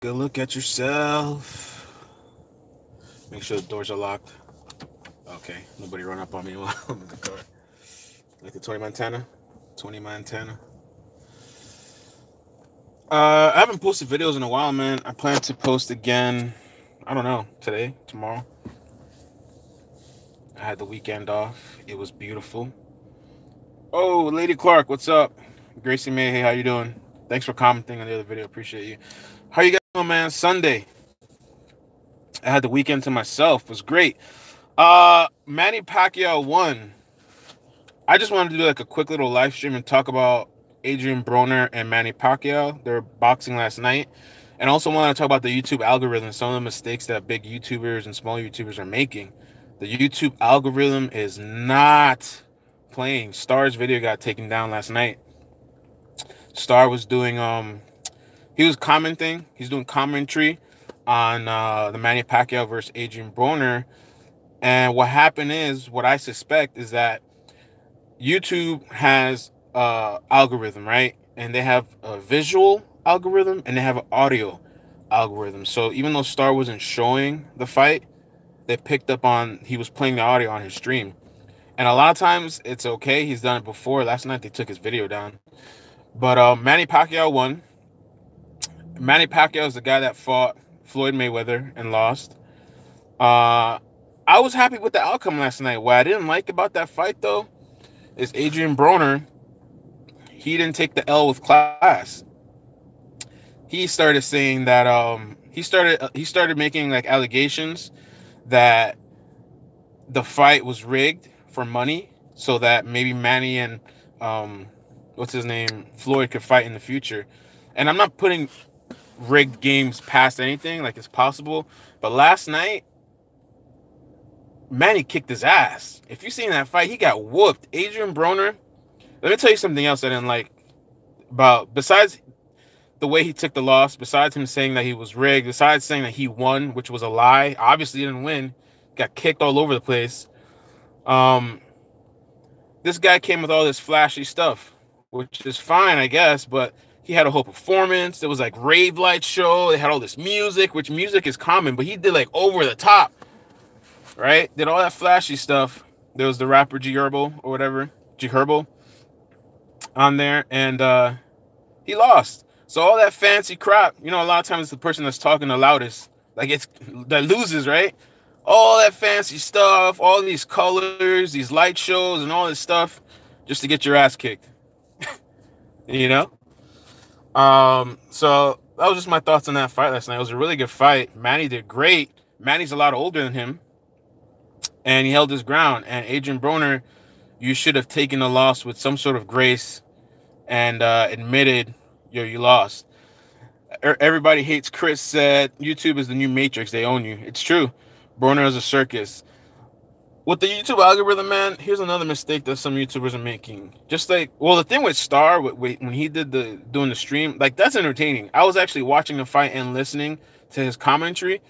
Good look at yourself. Make sure the doors are locked. Okay, nobody run up on me while I'm in the car. Like the Tony Montana. Tony Montana. I haven't posted videos in a while, man. I plan to post again. I don't know, today, tomorrow. I had the weekend off. It was beautiful. Oh, Lady Clark, what's up? Gracie May, hey, how you doing? Thanks for commenting on the other video. Appreciate you. How you guys doing, man? Sunday. I had the weekend to myself. It was great. Manny Pacquiao won. I just wanted to do like a quick little live stream and talk about Adrien Broner and Manny Pacquiao. They were boxing last night. And also want to talk about the YouTube algorithm, some of the mistakes that big YouTubers and small YouTubers are making. The YouTube algorithm is not playing. Star's video got taken down last night. Star was doing he was commenting, he's doing commentary on the Manny Pacquiao versus Adrien Broner. And what happened is, what I suspect is that YouTube has algorithm, right? And they have a visual algorithm and they have an audio algorithm. So even though Star wasn't showing the fight, they picked up on, he was playing the audio on his stream. And a lot of times it's okay. He's done it before. Last night they took his video down. But Manny Pacquiao won. Manny Pacquiao is the guy that fought Floyd Mayweather and lost. I was happy with the outcome last night. What I didn't like about that fight, though, is Adrien Broner. He didn't take the L with class. He started saying that he started making like allegations that the fight was rigged for money, so that maybe Manny and what's his name, Floyd, could fight in the future. And I'm not putting rigged games past anything, like it's possible. But last night, Manny kicked his ass. If you seen that fight, he got whooped. Adrien Broner, let me tell you something else I didn't like about, besides the way he took the loss, besides him saying that he was rigged, besides saying that he won, which was a lie. Obviously he didn't win. Got kicked all over the place. This guy came with all this flashy stuff, which is fine, I guess, but he had a whole performance. There was like rave light show. They had all this music, which music is common, but he did like over the top, right? Did all that flashy stuff. There was the rapper G Herbo or whatever, G Herbo on there, and he lost. So all that fancy crap, you know, a lot of times it's the person that's talking the loudest, like it's that loses, right? All that fancy stuff, all these colors, these light shows, and all this stuff, just to get your ass kicked. You know? So that was just my thoughts on that fight last night. It was a really good fight. Manny did great. Manny's a lot older than him, and he held his ground. And Adrien Broner, you should have taken the loss with some sort of grace and admitted you lost. Everybody hates Chris said YouTube is the new Matrix. They own you. It's true. Broner is a circus. With the YouTube algorithm, man, here's another mistake that some YouTubers are making. Just like, well, the thing with Star, when he did doing the stream, like, that's entertaining. I was actually watching the fight and listening to his commentary.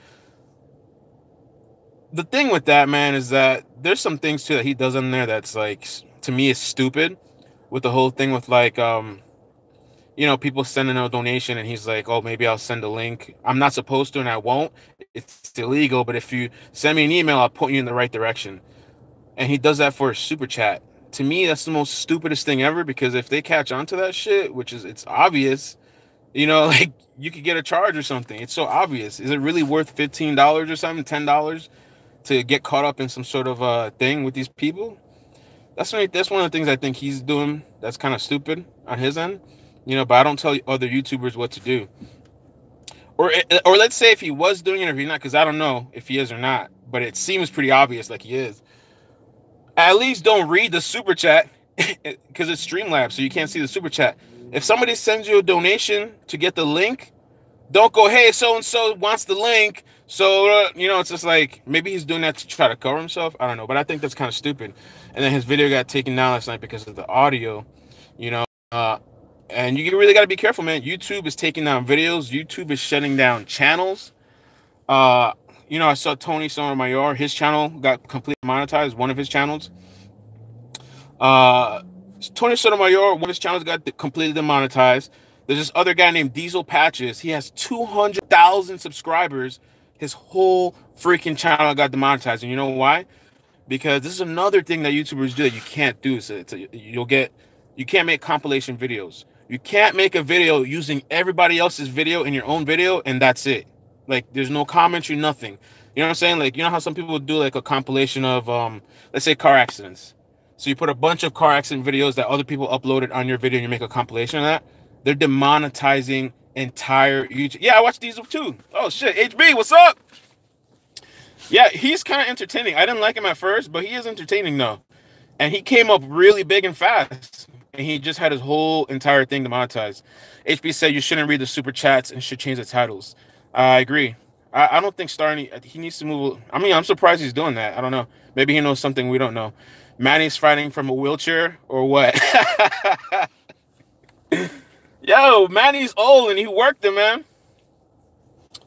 The thing with that, man, is that there's some things too that he does in there that's like, to me, is stupid. With the whole thing with like, you know, people sending a donation and he's like, oh, maybe I'll send a link. I'm not supposed to and I won't. It's illegal. But if you send me an email, I'll point you in the right direction. And he does that for a super chat. To me, that's the most stupidest thing ever, because if they catch on to that shit, which is, it's obvious, you know, like you could get a charge or something. It's so obvious. Is it really worth $15 or something, $10 to get caught up in some sort of thing with these people? That's one of the things I think he's doing that's kind of stupid on his end. You know, but I don't tell other YouTubers what to do. Or let's say if he was doing it or if he's not, because I don't know if he is or not, but it seems pretty obvious like he is. At least don't read the super chat, because it's Streamlabs, so you can't see the super chat. If somebody sends you a donation to get the link, don't go, hey, so-and-so wants the link. So, you know, it's just like, maybe he's doing that to try to cover himself. I don't know, but I think that's kind of stupid. And then his video got taken down last night because of the audio, you know. And you really got to be careful, man. YouTube is taking down videos. YouTube is shutting down channels. You know, I saw Tony Sotomayor, his channel got completely monetized, one of his channels. Tony Sotomayor, one of his channels got completely demonetized. There's this other guy named Diesel Patches. He has 200,000 subscribers. His whole freaking channel got demonetized. And you know why? Because this is another thing that YouTubers do that you can't do. So you can't make compilation videos. You can't make a video using everybody else's video in your own video, and that's it. Like, there's no commentary, nothing. You know what I'm saying? Like, you know how some people do like a compilation of, let's say, car accidents. So you put a bunch of car accident videos that other people uploaded on your video and you make a compilation of that. They're demonetizing entire YouTube. Yeah, I watched Diesel too. Oh shit, HB, what's up? Yeah, he's kind of entertaining. I didn't like him at first, but he is entertaining though. And he came up really big and fast. And he just had his whole entire thing demonetized. HB said you shouldn't read the super chats and should change the titles. I agree. I don't think he needs to move. I mean, I'm surprised he's doing that. I don't know. Maybe he knows something we don't know. Manny's fighting from a wheelchair or what? Yo, Manny's old and he worked him, man.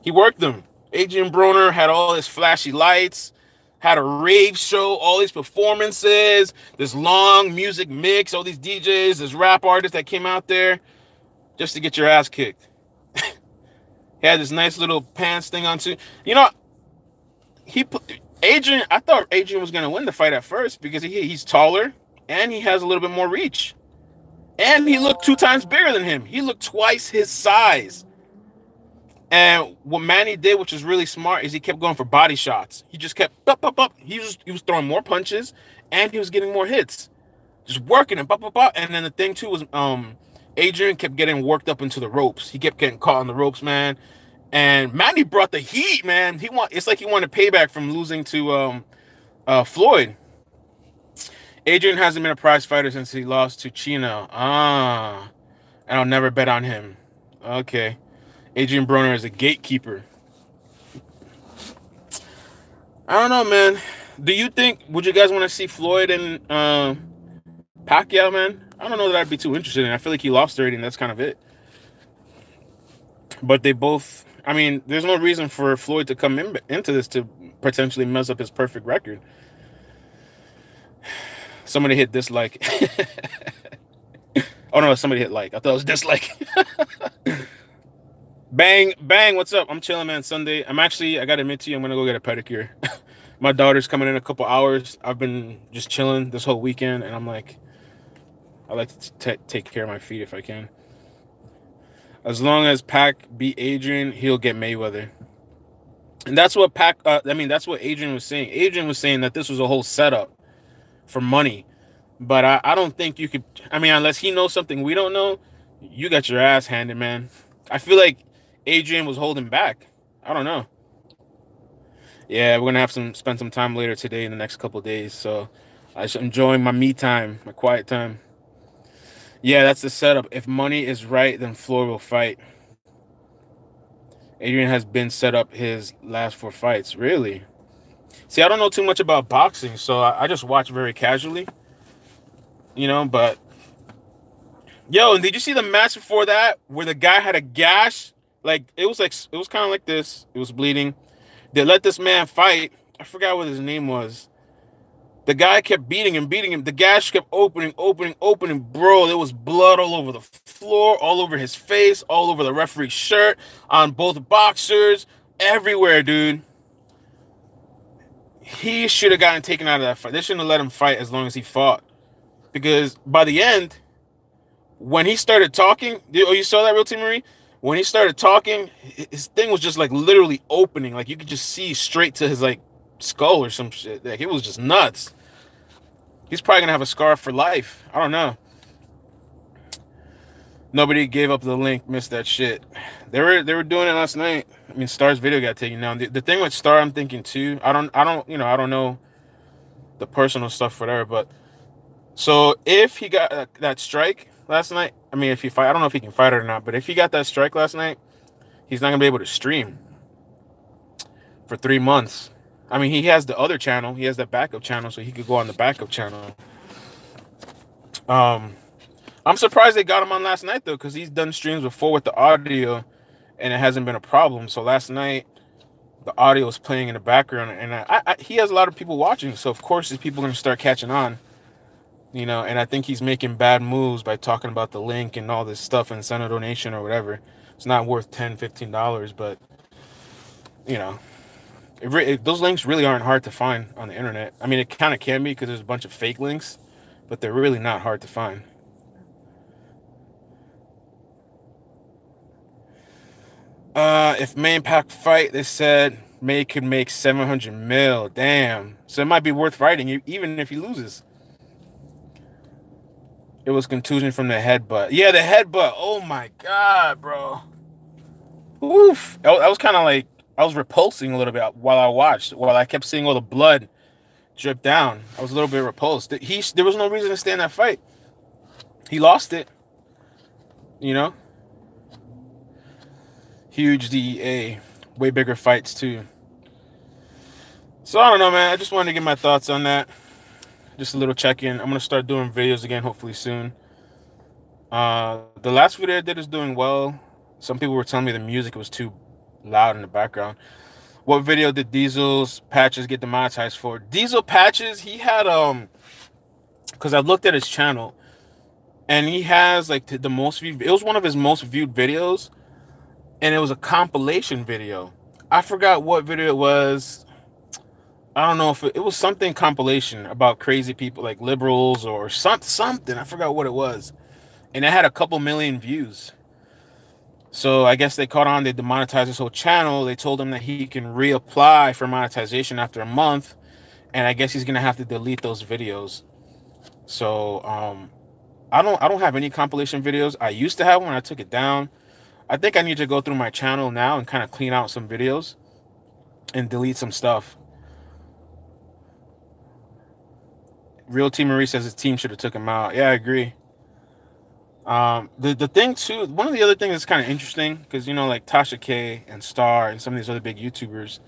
He worked him. Adrien Broner had all his flashy lights, had a rave show, all these performances, this long music mix, all these DJs, this rap artists that came out there just to get your ass kicked. He had this nice little pants thing on too. You know, Adrien, I thought Adrien was going to win the fight at first because he's taller and he has a little bit more reach. And he looked 2 times bigger than him. He looked twice his size. And what Manny did, which was really smart, is he kept going for body shots. He just kept up. He was throwing more punches and he was getting more hits. Just working him, and then the thing too was Adrien kept getting worked up into the ropes. He kept getting caught on the ropes, man. And Manny brought the heat, man. It's like he wanted payback from losing to Floyd. Adrien hasn't been a prize fighter since he lost to Chino. And I'll never bet on him. Okay. Adrien Broner is a gatekeeper. I don't know, man. Would you guys want to see Floyd and Pacquiao, man? I don't know that I'd be too interested in. I feel like he lost already, and that's kind of it. But they both, I mean, there's no reason for Floyd to come into this to potentially mess up his perfect record. Somebody hit dislike. Oh, no, somebody hit like. I thought it was dislike. Bang, what's up? I'm chilling, man. Sunday. I got to admit to you, I'm going to go get a pedicure. My daughter's coming in a couple hours. I've been just chilling this whole weekend, and I'm like, I like to take care of my feet if I can. As long as Pac beat Adrien, he'll get Mayweather. And that's what that's what Adrien was saying. Adrien was saying that this was a whole setup for money. But I don't think you could, I mean, unless he knows something we don't know, you got your ass handed, man. I feel like Adrien was holding back. I don't know. Yeah, we're going to spend some time later today in the next couple of days. So I'm enjoying my me time, my quiet time. Yeah, that's the setup. If money is right, then Floyd will fight. Adrien has been set up his last 4 fights. Really? See, I don't know too much about boxing, so I just watch very casually. You know, but... Yo, and did you see the match before that where the guy had a gash? It was kind of like this. It was bleeding. They let this man fight. I forgot what his name was. The guy kept beating him. The gash kept opening. Bro, there was blood all over the floor, all over his face, all over the referee's shirt, on both boxers, everywhere, dude. He should have gotten taken out of that fight. They shouldn't have let him fight as long as he fought. Because by the end, when he started talking, you saw that, Real Team Marie? When he started talking, his thing was just like literally opening. Like you could just see straight to his like skull or some shit. Like it was just nuts. He's probably gonna have a scar for life. I don't know. Nobody gave up the link. Missed that shit. They were doing it last night. I mean, Star's video got taken down. The thing with Star, I'm thinking too. I don't know the personal stuff, whatever. But so if he got that strike last night, I mean, if he fight, I don't know if he can fight it or not. But if he got that strike last night, he's not gonna be able to stream for 3 months. I mean, he has the other channel. He has that backup channel, so he could go on the backup channel. I'm surprised they got him on last night, though, because he's done streams before with the audio, and it hasn't been a problem. So last night, the audio was playing in the background, and he has a lot of people watching, so of course these people are going to start catching on. you know, and I think he's making bad moves by talking about the link and all this stuff and send a donation or whatever. It's not worth $10, $15, but you know, those links really aren't hard to find on the internet. I mean, it kind of can be because there's a bunch of fake links, but they're really not hard to find. If main pack fight, they said May could make 700 mil. Damn. So it might be worth fighting even if he loses. It was contusion from the headbutt. Yeah, the headbutt. Oh my god, bro. Oof. I was kind of like, I was repulsing a little bit while I watched. While I kept seeing all the blood drip down, I was a little bit repulsed. There was no reason to stay in that fight. He lost it. You know? Huge DEA. Way bigger fights, too. So, I don't know, man. I just wanted to get my thoughts on that. Just a little check-in. I'm going to start doing videos again, hopefully soon. The last video I did is doing well. Some people were telling me the music was too loud in the background. What video did Diesel's patches get demonetized for? Diesel patches, he had, because I looked at his channel, and he has, like, the most viewed. It was one of his most viewed videos, and it was a compilation video. I forgot what video it was. I don't know if it was something compilation about crazy people, like liberals or something. I forgot what it was. And it had a couple million views. So I guess they caught on, they demonetized his whole channel. They told him that he can reapply for monetization after a month. And I guess he's going to have to delete those videos. So I don't have any compilation videos. I used to have one. I took it down. I think I need to go through my channel now and kind of clean out some videos and delete some stuff. Real Team Marie says his team should have took him out. Yeah, I agree. The thing too, one of the other things that's kind of interesting, because you know, like Tasha K and Star and some of these other big YouTubers,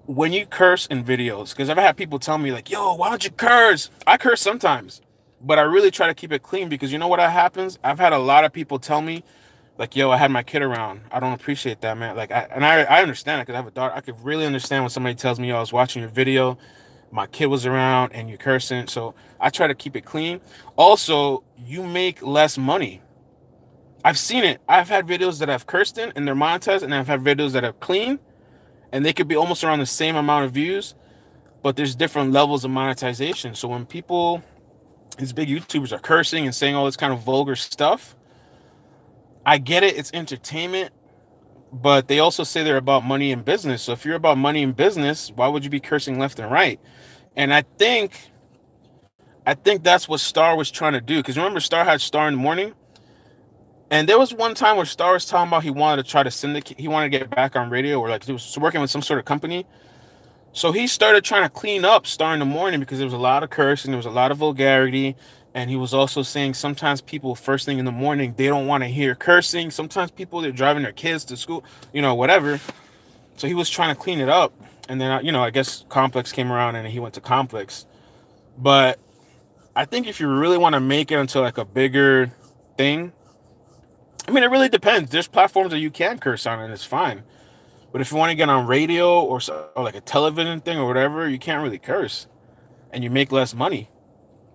when you curse in videos, because I've had people tell me like, yo, why don't you curse? I curse sometimes, but I really try to keep it clean, because you know what happens? I've had a lot of people tell me like, yo, I had my kid around. I don't appreciate that, man. Like, I understand it because I have a daughter. I could really understand when somebody tells me, yo, I was watching your video, my kid was around, and you're cursing. So I try to keep it clean. Also, you make less money. I've seen it. I've had videos that I've cursed in and they're monetized, and I've had videos that are clean and they could be almost around the same amount of views, but there's different levels of monetization. So when people, these big YouTubers, are cursing and saying all this kind of vulgar stuff, I get it. It's entertainment, but they also say they're about money and business. So if you're about money and business, why would you be cursing left and right? And I think that's what Star was trying to do. Because remember, Star had Star in the Morning, and there was one time where Star was talking about he wanted to try to syndicate, he wanted to get back on radio, or like he was working with some sort of company. So he started trying to clean up Star in the Morning, because there was a lot of cursing, there was a lot of vulgarity, and he was also saying sometimes people first thing in the morning, they don't want to hear cursing. Sometimes people, they're driving their kids to school, you know, whatever. So he was trying to clean it up. And then, you know, I guess Complex came around and he went to Complex. But I think if you really want to make it into like a bigger thing, I mean, it really depends. There's platforms that you can curse on and it's fine. But if you want to get on radio or like a television thing or whatever, you can't really curse and you make less money.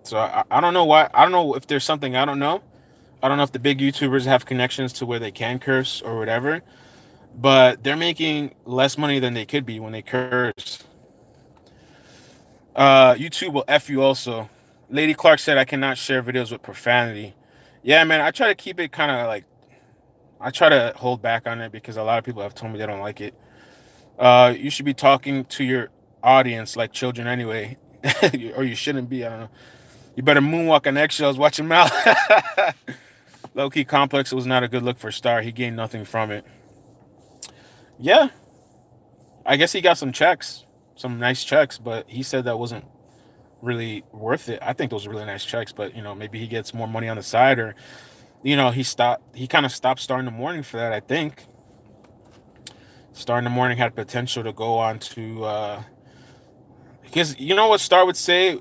So I don't know why. I don't know if there's something I don't know. I don't know if the big YouTubers have connections to where they can curse or whatever, but they're making less money than they could be when they curse. YouTube will F you also. Lady Clark said I cannot share videos with profanity. Yeah, man, I try to keep it kind of like, I try to hold back on it because a lot of people have told me they don't like it. You should be talking to your audience like children anyway, or you shouldn't be. I don't know. You better moonwalk on eggshells. Watch your mouth. Low-key Complex, it was not a good look for Star. He gained nothing from it. Yeah. I guess he got some checks. Some nice checks, but he said that wasn't really worth it. I think those were really nice checks, but, you know, maybe he gets more money on the side, or, you know, he kind of stopped Star in the Morning for that, I think. Star in the Morning had potential to go on to, because you know what Star would say?